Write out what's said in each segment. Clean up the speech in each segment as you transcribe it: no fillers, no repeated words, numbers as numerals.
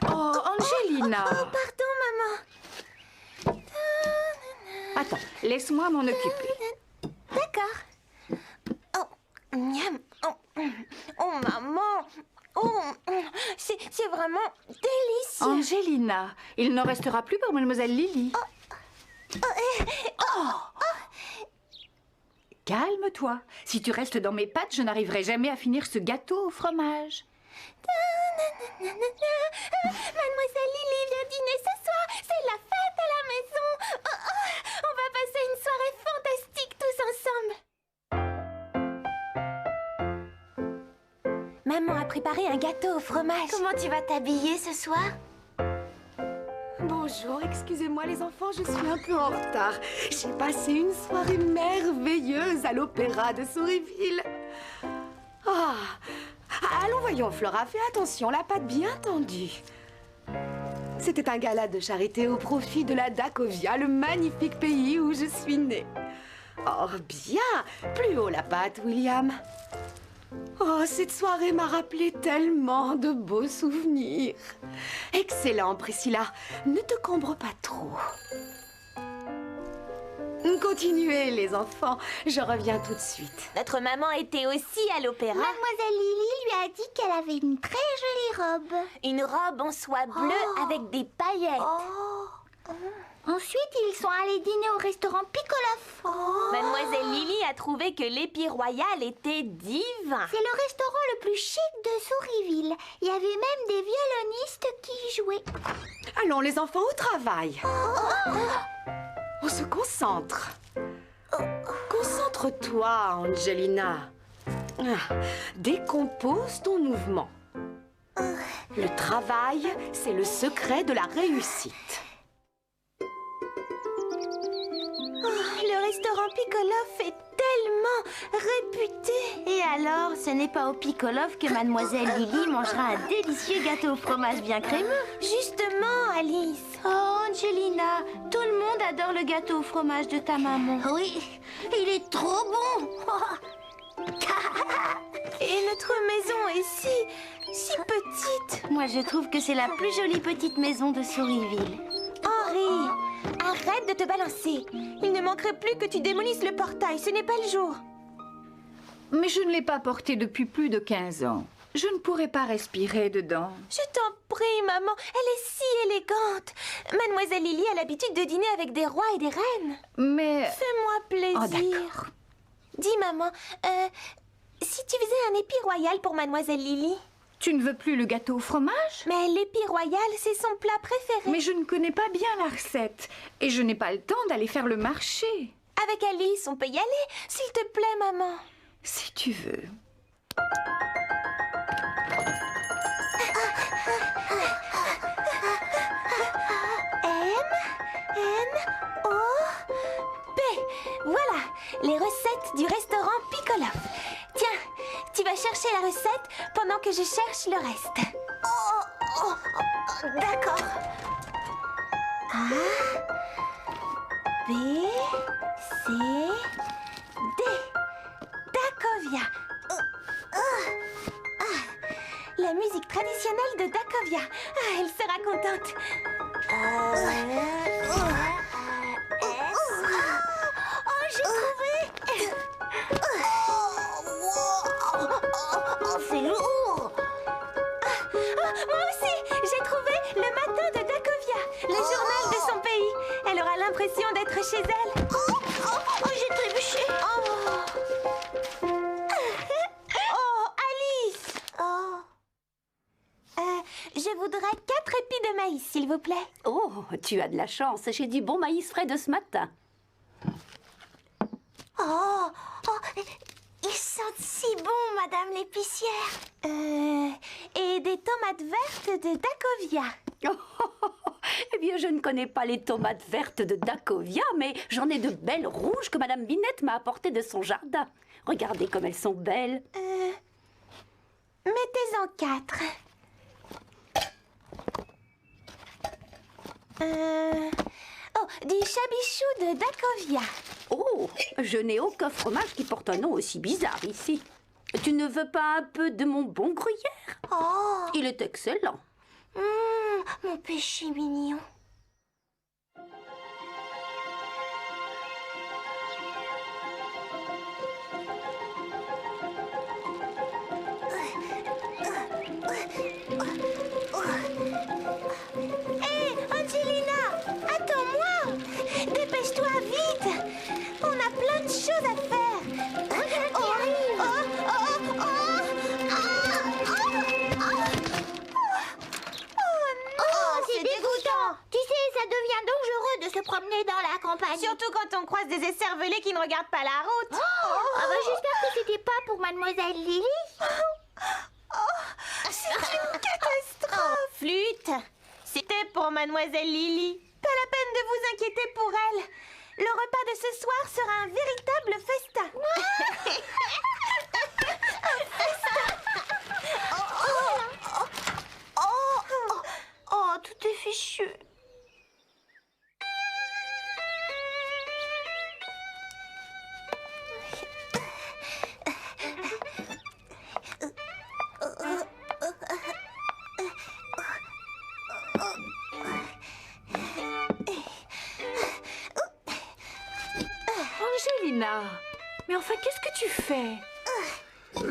Oh, Angelina. Oh, pardon, maman. Attends, laisse-moi m'en occuper. D'accord. Oh, miam. Oh, maman. Oh, c'est vraiment délicieux. Angelina, il n'en restera plus pour mademoiselle Lily. Calme-toi. Si tu restes dans mes pattes, je n'arriverai jamais à finir ce gâteau au fromage. Mademoiselle Lily vient dîner ce soir. C'est la fête à la maison. On va passer une soirée fantastique tous ensemble. Maman a préparé un gâteau au fromage. Comment tu vas t'habiller ce soir? Bonjour, excusez-moi les enfants, je suis un peu en retard. J'ai passé une soirée merveilleuse à l'opéra de Sourisville. Allons voyons, Flora, fais attention, la pâte bien tendue. C'était un gala de charité au profit de la Dakovia, le magnifique pays où je suis née. Oh, bien! Plus haut la pâte, William. Oh, cette soirée m'a rappelé tellement de beaux souvenirs. Excellent, Priscilla. Ne te cambre pas trop. Continuez, les enfants. Je reviens tout de suite. Notre maman était aussi à l'opéra. Mademoiselle Lily lui a dit qu'elle avait une très jolie robe. Une robe en soie bleue avec des paillettes. Ensuite, ils sont allés dîner au restaurant Piccoloff. Mademoiselle Lily a trouvé que l'épi royal était divin. C'est le restaurant le plus chic de Sourisville. Il y avait même des violonistes qui jouaient. Allons, les enfants, au travail. On se concentre. Concentre-toi, Angelina. Décompose ton mouvement. Le travail, c'est le secret de la réussite. Le restaurant Piccoloff est tellement réputé. Et alors, ce n'est pas au Piccoloff que Mademoiselle Lily mangera un délicieux gâteau au fromage bien crémeux. Justement, Alice. Oh, Angelina, tout le monde adore le gâteau au fromage de ta maman. Oui, il est trop bon. Et notre maison est si petite. Moi, je trouve que c'est la plus jolie petite maison de Sourisville. Henri, arrête de te balancer. Il ne manquerait plus que tu démolisses le portail. Ce n'est pas le jour. Mais je ne l'ai pas porté depuis plus de 15 ans. Je ne pourrais pas respirer dedans. Je t'en prie, maman. Elle est si élégante. Mademoiselle Lily a l'habitude de dîner avec des rois et des reines. Mais... Fais-moi plaisir. Oh, d'accord. Dis, maman, si tu faisais un épi royal pour Mademoiselle Lily? Tu ne veux plus le gâteau au fromage? Mais l'épi royal, c'est son plat préféré. Mais je ne connais pas bien la recette. Et je n'ai pas le temps d'aller faire le marché. Avec Alice, on peut y aller. S'il te plaît, maman. Si tu veux. M-N-O-P. Voilà, les recettes du restaurant Piccoloff. Tiens, tu vas chercher la recette pendant que je cherche le reste. D'accord. A, B, C, D. Dakovia. La musique traditionnelle de Dakovia. Elle sera contente. J'ai trouvé. C'est lourd. Moi aussi, j'ai trouvé le matin de Dakovia, le journal de son pays. Elle aura l'impression d'être chez elle. J'ai trébuché. Oh, Alice! Je voudrais 4 épis de maïs, s'il vous plaît. Oh, tu as de la chance. J'ai du bon maïs frais de ce matin. Ils sentent si bon, Madame l'épicière. Et des tomates vertes de Dakovia. Eh bien, je ne connais pas les tomates vertes de Dakovia, mais j'en ai de belles rouges que Madame Binette m'a apportées de son jardin. Regardez comme elles sont belles. Mettez-en 4. Oh, du chabichou de Dakovia. Oh, Oh, je n'ai aucun fromage qui porte un nom aussi bizarre ici. Tu ne veux pas un peu de mon bon gruyère? Oh, Il est excellent. mon péché mignon. Hé, Angelina, attends-moi. Dépêche-toi vite. On a plein de choses à faire. C'est dégoûtant. Tu sais, ça devient dangereux de se promener dans la campagne. Surtout quand on croise des écervelés qui ne regardent pas la route. Ah bah j'espère que c'était pas pour Mademoiselle Lily. C'est une catastrophe. Flûte, c'était pour Mademoiselle Lily. Pas la peine de vous inquiéter pour elle. Le repas de ce soir sera un véritable festin. Oh, tout est fichu. Angelina, mais enfin, qu'est-ce que tu fais?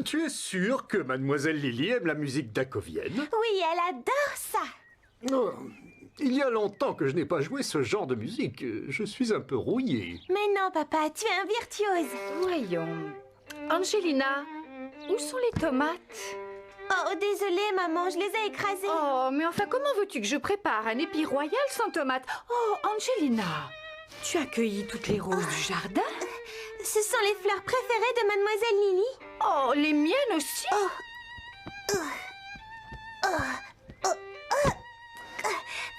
Tu es sûre que Mademoiselle Lily aime la musique dakovienne? Oui, elle adore ça. Oh, il y a longtemps que je n'ai pas joué ce genre de musique. Je suis un peu rouillé. Mais non, papa, tu es un virtuose. Voyons. Angelina, où sont les tomates? Oh, désolée, maman, je les ai écrasées. Oh, mais enfin, comment veux-tu que je prépare un épi royal sans tomates? Oh, Angelina, tu as cueilli toutes les roses du jardin? Ce sont les fleurs préférées de Mademoiselle Lily. Oh, les miennes aussi?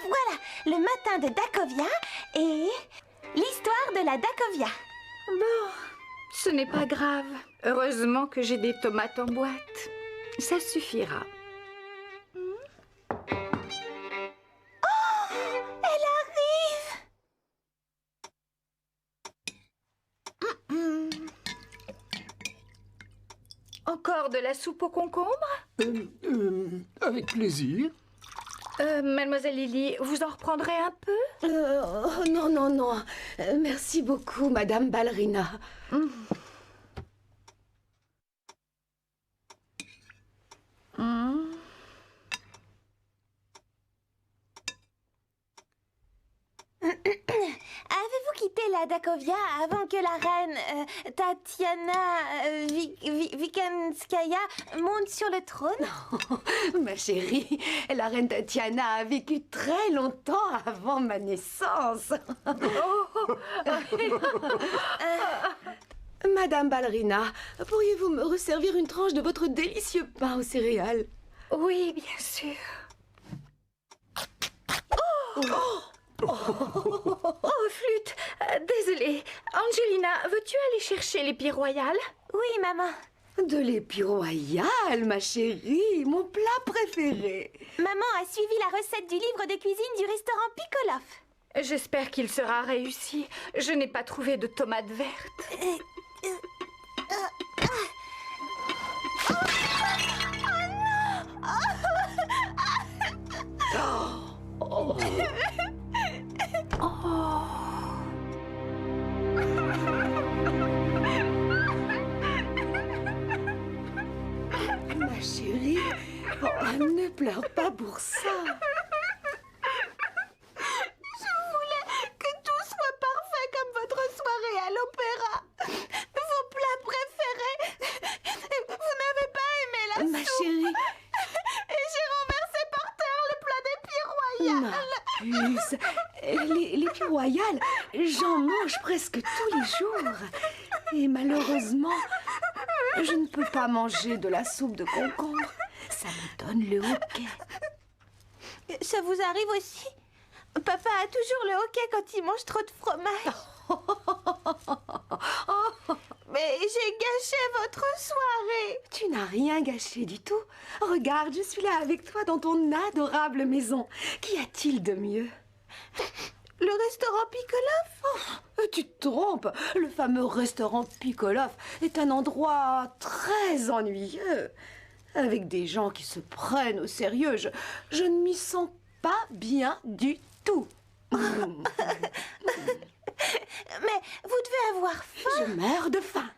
Voilà, le matin de Dakovia et l'histoire de la Dakovia. Bon, ce n'est pas grave. Heureusement que j'ai des tomates en boîte. Ça suffira. Elle arrive. Encore de la soupe au concombre? Avec plaisir. Mademoiselle Lily, vous en reprendrez un peu? Oh, non, non, non. Merci beaucoup, Madame Ballerina. Avez-vous quitté la Dakovia avant que la reine Tatiana Vikanskaya monte sur le trône? Ma chérie, la reine Tatiana a vécu très longtemps avant ma naissance. Madame Ballerina, pourriez-vous me resservir une tranche de votre délicieux pain aux céréales? Oui, bien sûr. Oh, flûte, désolée. Angelina, veux-tu aller chercher l'épi royal? Oui, maman. De l'épi royal, ma chérie, mon plat préféré. Maman a suivi la recette du livre de cuisine du restaurant Pikoloff. J'espère qu'il sera réussi. Je n'ai pas trouvé de tomates vertes. Ma chérie, ne pleure pas pour ça. Que tout soit parfait comme votre soirée à l'opéra. Vos plats préférés. Vous n'avez pas aimé la Ma soupe. chérie, Et j'ai renversé par terre le plat d'épi royal. l'épi royal, j'en mange presque tous les jours. Et malheureusement, je ne peux pas manger de la soupe de concombre. Ça me donne le hoquet. Ça vous arrive aussi? Papa a toujours le hoquet quand il mange trop de fromage. Mais j'ai gâché votre soirée. Tu n'as rien gâché du tout. Regarde, je suis là avec toi dans ton adorable maison. Qu'y a-t-il de mieux? Le restaurant Pikoloff? Tu te trompes. Le fameux restaurant Pikoloff est un endroit très ennuyeux. Avec des gens qui se prennent au sérieux. Je ne m'y sens pas bien du tout. Mais vous devez avoir faim. Je meurs de faim.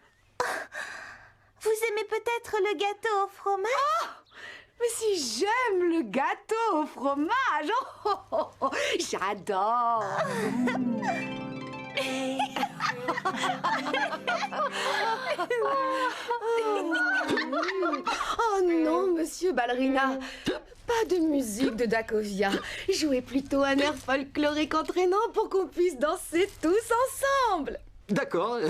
Vous aimez peut-être le gâteau au fromage? Mais si j'aime le gâteau au fromage, j'adore. Oh non, monsieur Ballerina, pas de musique de Dakovia. Jouez plutôt un air folklorique entraînant pour qu'on puisse danser tous ensemble. D'accord.